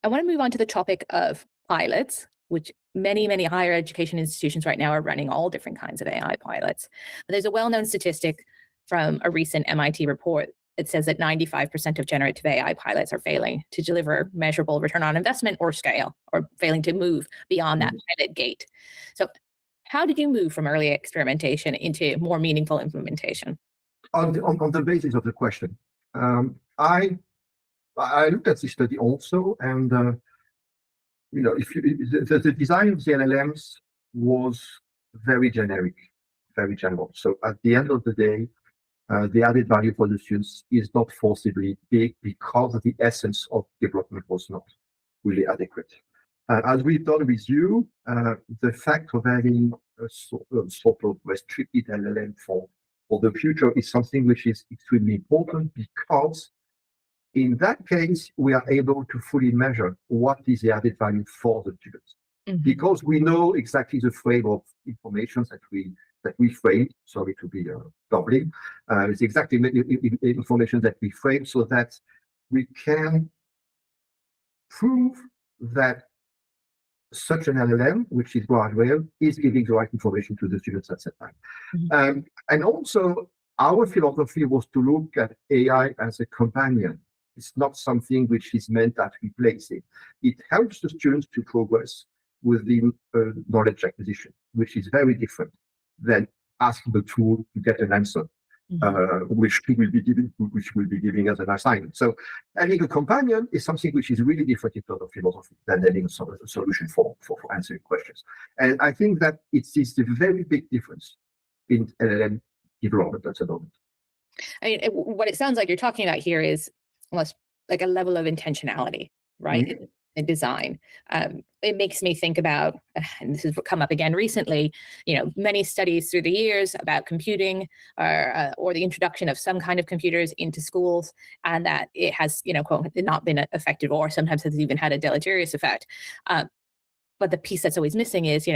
I want to move on to the topic of pilots, which many higher education institutions right now are running all different kinds of AI pilots. But there's a well-known statistic from a recent MIT report that says that 95% of generative AI pilots are failing to deliver measurable return on investment or scale, or failing to move beyond that pilot gate. So how did you move from early experimentation into more meaningful implementation? On the basis of the question, I looked at this study also, and the design of the LLMs was very generic, very general. So at the end of the day, the added value for the students is not forcibly big because the essence of development was not really adequate. As we've done with you, the fact of having a sort of restricted LLM for the future is something which is extremely important, because in that case, we are able to fully measure what is the added value for the students. Because we know exactly the frame of information that we frame. Sorry to be doubling. It's exactly information that we frame, so that we can prove that such an LLM, which is guardrail, is giving the right information to the students at that time. And also, our philosophy was to look at AI as a companion. It's not something which is meant to replace it. It helps the students to progress within knowledge acquisition, which is very different than asking the tool to get an answer, which will be giving us an assignment. So having a companion is something which is really different in terms of philosophy than having a solution for answering questions. And I think that it is a very big difference in LLM development at the moment. I mean, what it sounds like you're talking about here is almost like a level of intentionality, right? In design. It makes me think about, and this has come up again recently, many studies through the years about computing or the introduction of some kind of computers into schools, and that it has, quote, not been effective, or sometimes has even had a deleterious effect. But the piece that's always missing is,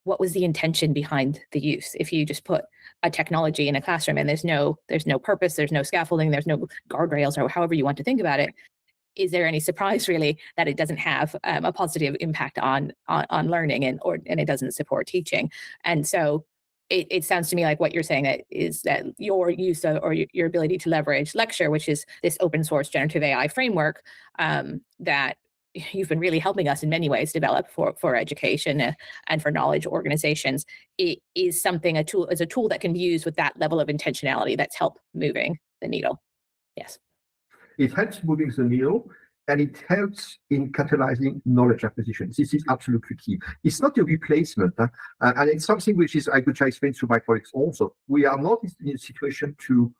what was the intention behind the use? If you just put a technology in a classroom and there's no purpose, there's no scaffolding, there's no guardrails, or however you want to think about it, is there any surprise really that it doesn't have a positive impact on learning and it doesn't support teaching? And so it sounds to me like what you're saying is that your use of, or your ability to leverage Lecture, which is this open source generative AI framework that you've been really helping us in many ways develop for education and for knowledge organizations, it is something, a tool that can be used with that level of intentionality that's helped moving the needle. Yes. It helps moving the needle, and it helps in catalyzing knowledge acquisition. This is absolutely key. It's not a replacement, and it's something which I explained to my colleagues also. We are not in a situation to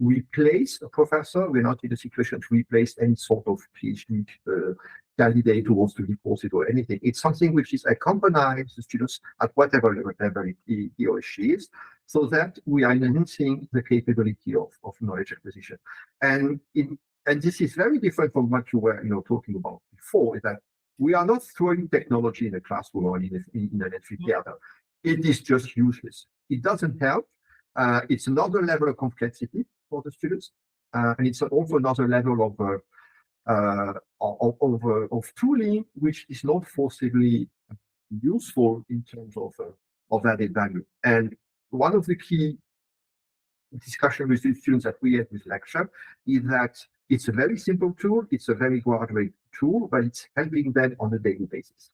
replace a professor. We're not in a situation to replace any sort of PhD candidate who wants to be posted or anything. It's something which is accompanies the students at whatever level he or she is, so that we are enhancing the capability of knowledge acquisition. And this is very different from what you were talking about before, is that we are not throwing technology in a classroom or in an amphitheater. It is just useless. It doesn't help. It's another level of complexity for the students, and it's also another level of tooling which is not forcibly useful in terms of added value. And one of the key discussion with the students that we had with Lecture is that it's a very simple tool, it's a very guardrail tool, but it's helping them on a daily basis.